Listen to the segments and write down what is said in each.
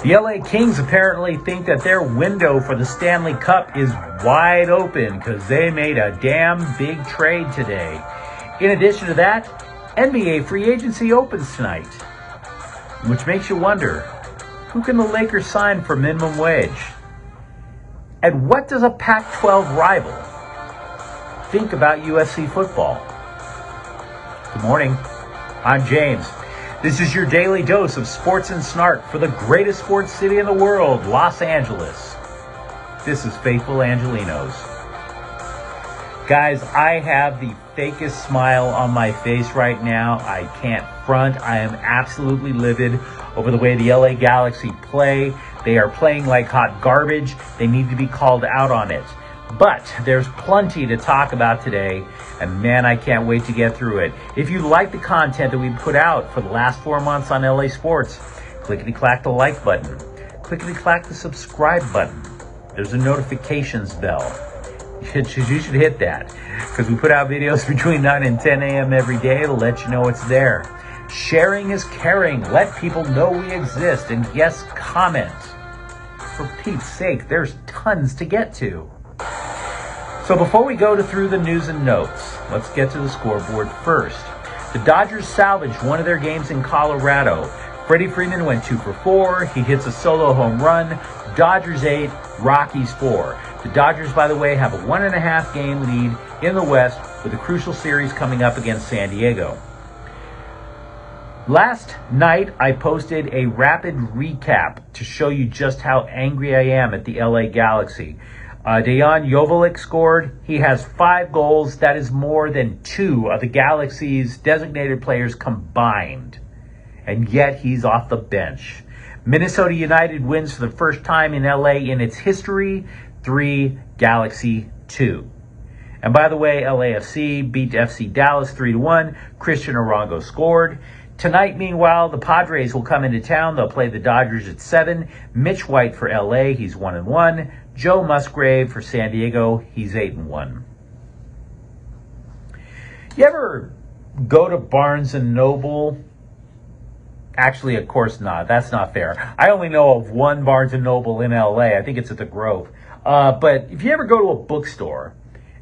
The LA Kings apparently think that their window for the Stanley Cup is wide open because they made a damn big trade today. In addition to that, NBA free agency opens tonight, which makes you wonder, who can the Lakers sign for minimum wage? And what does a Pac-12 rival think about UFC football? Good morning. I'm James. This is your daily dose of sports and snark for the greatest sports city in the world, Los Angeles. This is Faithful Angelenos. Guys, I have the fakest smile on my face right now. I can't front. I am absolutely livid over the way the LA Galaxy play. They are playing like hot garbage. They need to be called out on it. But there's plenty to talk about today, and man, I can't wait to get through it. If you like the content that we put out for the last 4 months on LA Sports, clickety-clack the like button. Clickety-clack the subscribe button. There's a notifications bell. You should hit that, because we put out videos between 9 and 10 a.m. every day to let you know it's there. Sharing is caring. Let people know we exist. And yes, comment. For Pete's sake, there's tons to get to. So before we go through the news and notes, let's get to the scoreboard first. The Dodgers salvaged one of their games in Colorado. Freddie Freeman went 2 for 4. He hits a solo home run. Dodgers 8, Rockies 4. The Dodgers, by the way, have a 1.5 game lead in the West with a crucial series coming up against San Diego. Last night, I posted a rapid recap to show you just how angry I am at the LA Galaxy. Dejan Joveljic scored. He has 5 goals. That is more than 2 of the Galaxy's designated players combined. And yet he's off the bench. Minnesota United wins for the first time in LA in its history. 3, Galaxy 2. And by the way, LAFC beat FC Dallas 3-1. Christian Arango scored. Tonight, meanwhile, the Padres will come into town. They'll play the Dodgers at 7. Mitch White for LA, he's 1-1. Joe Musgrave for San Diego, he's 8-1. You ever go to Barnes & Noble? Actually, of course not. That's not fair. I only know of one Barnes & Noble in LA. I think it's at the Grove. But if you ever go to a bookstore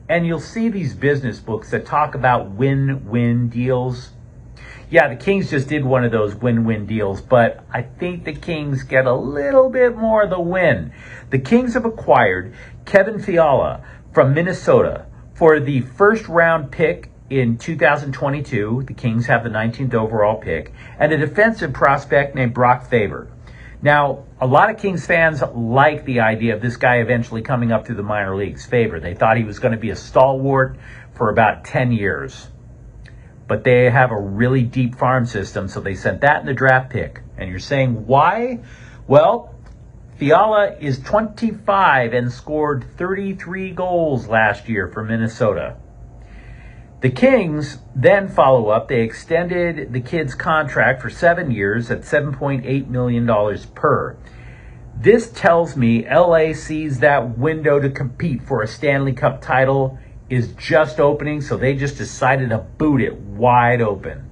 and you'll see these business books that talk about win-win deals. Yeah, the Kings just did one of those win-win deals, but I think the Kings get a little bit more of the win. The Kings have acquired Kevin Fiala from Minnesota for the first round pick in 2022. The Kings have the 19th overall pick, and a defensive prospect named Brock Faber. Now, a lot of Kings fans like the idea of this guy eventually coming up through the minor leagues, Faber. They thought he was going to be a stalwart for about 10 years. But they have a really deep farm system, so they sent that in the draft pick. And you're saying, why? Well, Fiala is 25 and scored 33 goals last year for Minnesota. The Kings then follow up. They extended the kid's contract for 7 years at $7.8 million per. This tells me LA sees that window to compete for a Stanley Cup title is just opening, so they just decided to boot it wide open.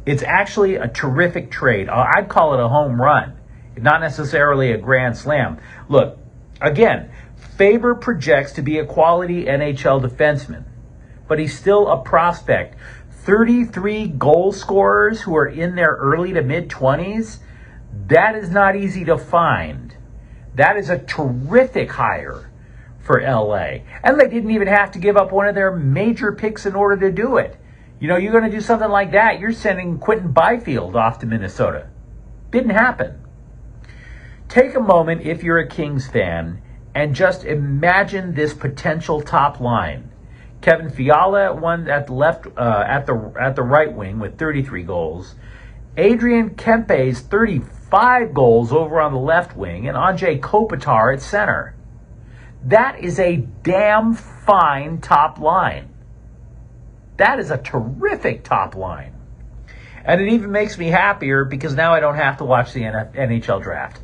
It's actually a terrific trade. I'd call it a home run, not necessarily a grand slam. Look, again, Faber projects to be a quality NHL defenseman, but he's still a prospect. 33 goal scorers who are in their early to mid-20s, that is not easy to find. That is a terrific hire for LA. And they didn't even have to give up one of their major picks in order to do it. You know, you're going to do something like that, you're sending Quentin Byfield off to Minnesota. Didn't happen. Take a moment, if you're a Kings fan, and just imagine this potential top line. Kevin Fiala at the left, at the right wing with 33 goals. Adrian Kempe's 35 goals over on the left wing, and Anze Kopitar at center. That is a damn fine top line. That is a terrific top line. And it even makes me happier because now I don't have to watch the NHL draft.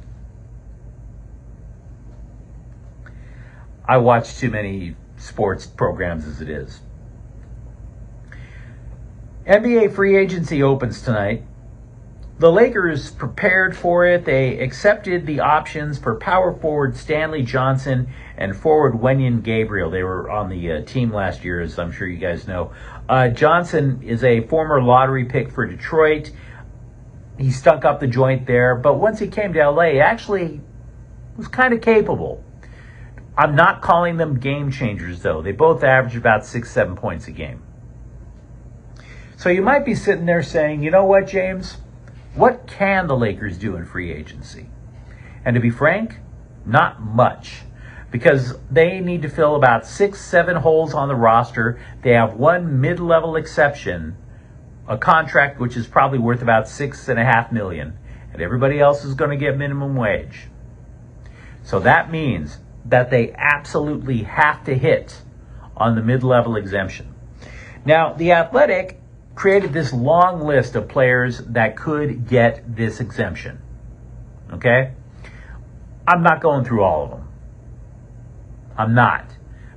I watch too many sports programs as it is. NBA free agency opens tonight. The Lakers prepared for it. They accepted the options for power forward Stanley Johnson and forward Wenyen Gabriel. They were on the team last year, as I'm sure you guys know. Johnson is a former lottery pick for Detroit. He stunk up the joint there, but once he came to LA, actually was kind of capable. I'm not calling them game changers, though. They both average about 6-7 points a game. So you might be sitting there saying, you know what, James? What can the Lakers do in free agency? And to be frank, not much. Because they need to fill about 6-7 holes on the roster. They have one mid-level exception, a contract which is probably worth about $6.5 million. And everybody else is going to get minimum wage. So that means that they absolutely have to hit on the mid-level exemption. Now, The Athletic created this long list of players that could get this exemption. Okay? I'm not going through all of them. I'm not.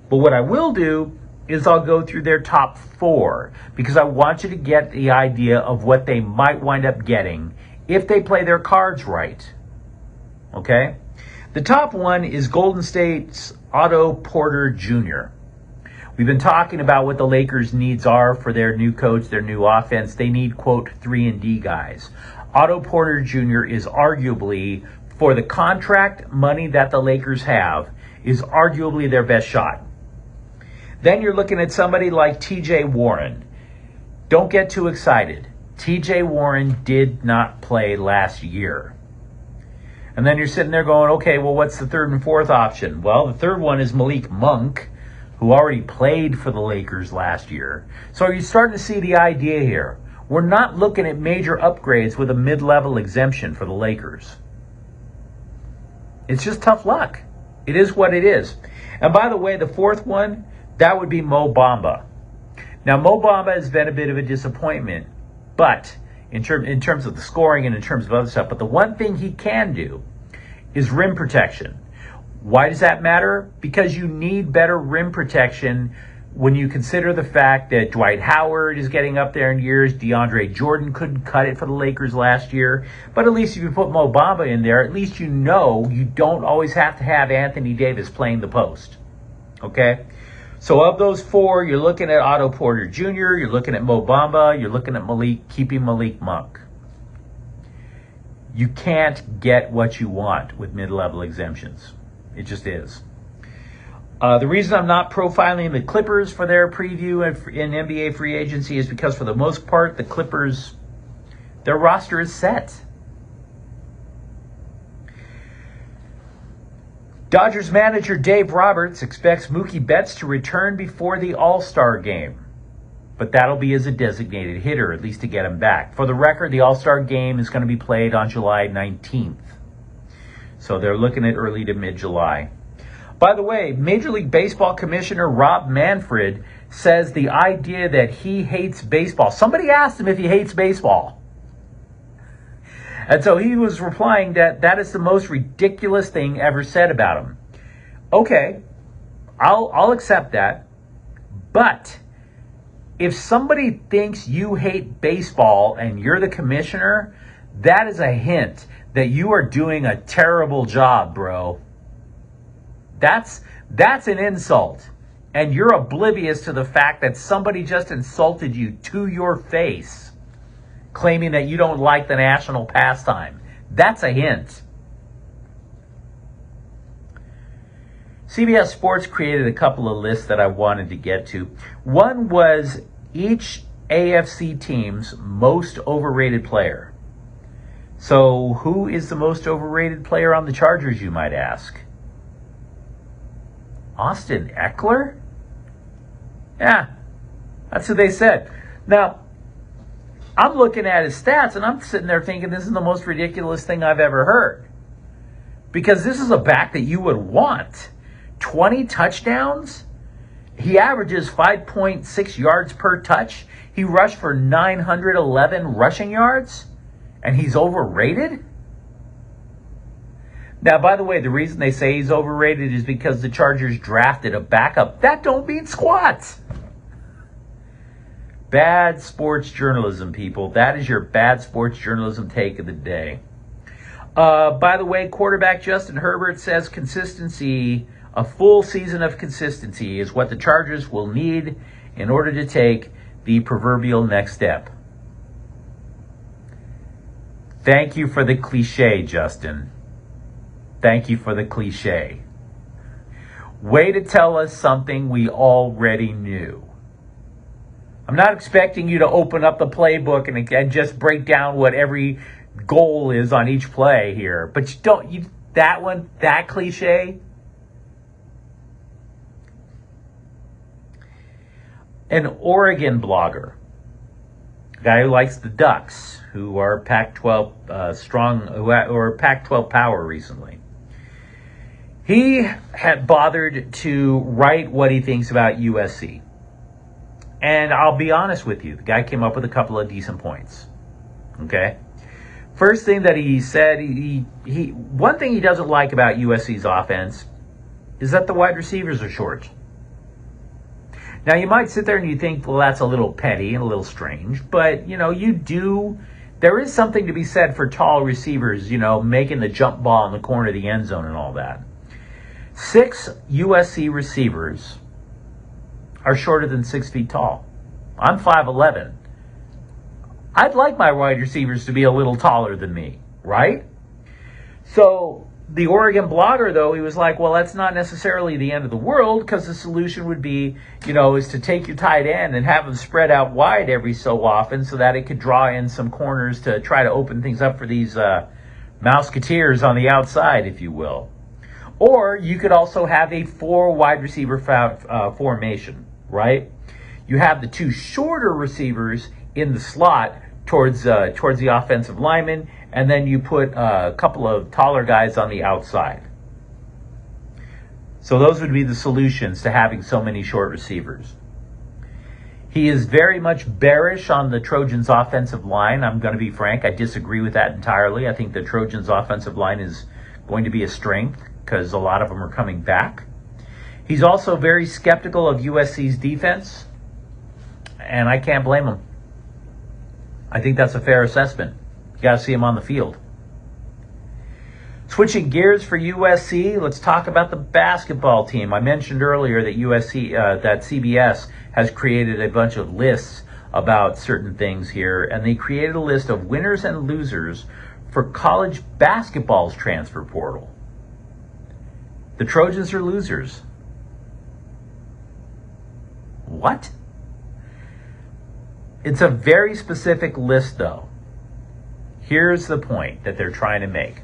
But what I will do is I'll go through their top 4 because I want you to get the idea of what they might wind up getting if they play their cards right. Okay? The top one is Golden State's Otto Porter Jr. We've been talking about what the Lakers' needs are for their new coach, their new offense. They need, quote, 3-and-D guys. Otto Porter Jr. is arguably, for the contract money that the Lakers have, is arguably their best shot. Then you're looking at somebody like T.J. Warren. Don't get too excited. T.J. Warren did not play last year. And then you're sitting there going, okay, well, what's the third and fourth option? Well, the third one is Malik Monk, who already played for the Lakers last year. So you're starting to see the idea here. We're not looking at major upgrades with a mid-level exemption for the Lakers. It's just tough luck. It is what it is. And by the way, the fourth one, that would be Mo Bamba. Now, Mo Bamba has been a bit of a disappointment, but in terms of the scoring and in terms of other stuff. But the one thing he can do is rim protection. Why does that matter? Because you need better rim protection when you consider the fact that Dwight Howard is getting up there in years. DeAndre Jordan couldn't cut it for the Lakers last year. But at least if you put Mo Bamba in there, at least you know you don't always have to have Anthony Davis playing the post. Okay? So of those 4, you're looking at Otto Porter Jr., you're looking at Mo Bamba, you're looking at keeping Malik Monk. You can't get what you want with mid-level exemptions. It just is. The reason I'm not profiling the Clippers for their preview in NBA free agency is because for the most part, the Clippers, their roster is set. Dodgers manager Dave Roberts expects Mookie Betts to return before the All-Star game. But that'll be as a designated hitter, at least to get him back. For the record, the All-Star game is going to be played on July 19th. So they're looking at early to mid-July. By the way, Major League Baseball Commissioner Rob Manfred says the idea that he hates baseball. Somebody asked him if he hates baseball. And so he was replying that that is the most ridiculous thing ever said about him. Okay, I'll accept that. But if somebody thinks you hate baseball and you're the commissioner, that is a hint that you are doing a terrible job, bro. That's an insult. And you're oblivious to the fact that somebody just insulted you to your face, claiming that you don't like the national pastime. That's a hint. CBS Sports created a couple of lists that I wanted to get to. One was each AFC team's most overrated player. So who is the most overrated player on the Chargers, you might ask? Austin Eckler? Yeah, that's who they said. Now, I'm looking at his stats, and I'm sitting there thinking this is the most ridiculous thing I've ever heard. Because this is a back that you would want. 20 touchdowns? He averages 5.6 yards per touch. He rushed for 911 rushing yards? And he's overrated? Now, by the way, the reason they say he's overrated is because the Chargers drafted a backup. That don't mean squat. bad sports journalism, people. That is your bad sports journalism take of the day. By the way, quarterback Justin Herbert says consistency, a full season of consistency, is what the Chargers will need in order to take the proverbial next step. Thank you for the cliche, Justin. Thank you for the cliche. Way to tell us something we already knew. I'm not expecting you to open up the playbook and just break down what every goal is on each play here. But that cliche. An Oregon blogger, a guy who likes the Ducks, who are Pac-12 or Pac-12 power recently. He had bothered to write what he thinks about USC. And I'll be honest with you, the guy came up with a couple of decent points. Okay? First thing that he said, one thing he doesn't like about USC's offense is that the wide receivers are short. Now, you might sit there and you think, well, that's a little petty and a little strange, but, there is something to be said for tall receivers, making the jump ball in the corner of the end zone and all that. 6 USC receivers are shorter than 6 feet tall. I'm 5'11". I'd like my wide receivers to be a little taller than me, right? So the Oregon blogger, though, he was like, well, that's not necessarily the end of the world, because the solution would be, is to take your tight end and have them spread out wide every so often so that it could draw in some corners to try to open things up for these Mouseketeers on the outside, if you will. Or you could also have a 4 wide receiver formation, right? You have the 2 shorter receivers in the slot towards the offensive lineman, and then you put a couple of taller guys on the outside. So those would be the solutions to having so many short receivers. He is very much bearish on the Trojans' offensive line. I'm going to be frank. I disagree with that entirely. I think the Trojans' offensive line is going to be a strength because a lot of them are coming back. He's also very skeptical of USC's defense, and I can't blame him. I think that's a fair assessment. You got to see him on the field. Switching gears for USC, let's talk about the basketball team. I mentioned earlier that that CBS has created a bunch of lists about certain things here, and they created a list of winners and losers for college basketball's transfer portal. The Trojans are losers. What? It's a very specific list, though. Here's the point that they're trying to make.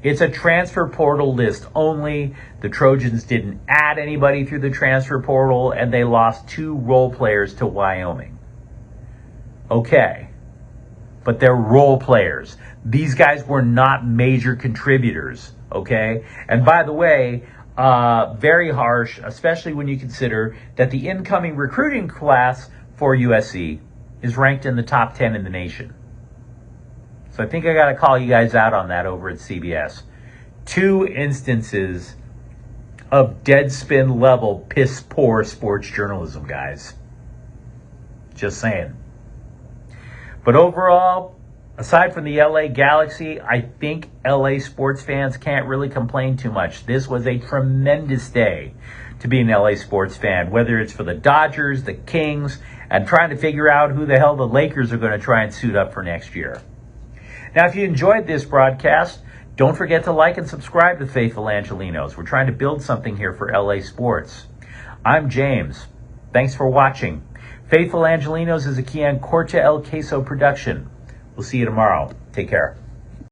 It's a transfer portal list only. The Trojans didn't add anybody through the transfer portal, and they lost 2 role players to Wyoming. Okay, but they're role players. These guys were not major contributors, okay? And by the way, very harsh, especially when you consider that the incoming recruiting class for USC is ranked in the top 10 in the nation. So I think I got to call you guys out on that over at CBS. 2 instances of deadspin level piss poor sports journalism, guys. Just saying. But overall, aside from the LA Galaxy, I think LA sports fans can't really complain too much. This was a tremendous day to be an LA sports fan, whether it's for the Dodgers, the Kings, and trying to figure out who the hell the Lakers are going to try and suit up for next year. Now, if you enjoyed this broadcast, don't forget to like and subscribe to Faithful Angelenos. We're trying to build something here for LA sports. I'm James. Thanks for watching. Faithful Angelenos is a Kian Corte El Queso production. We'll see you tomorrow. Take care.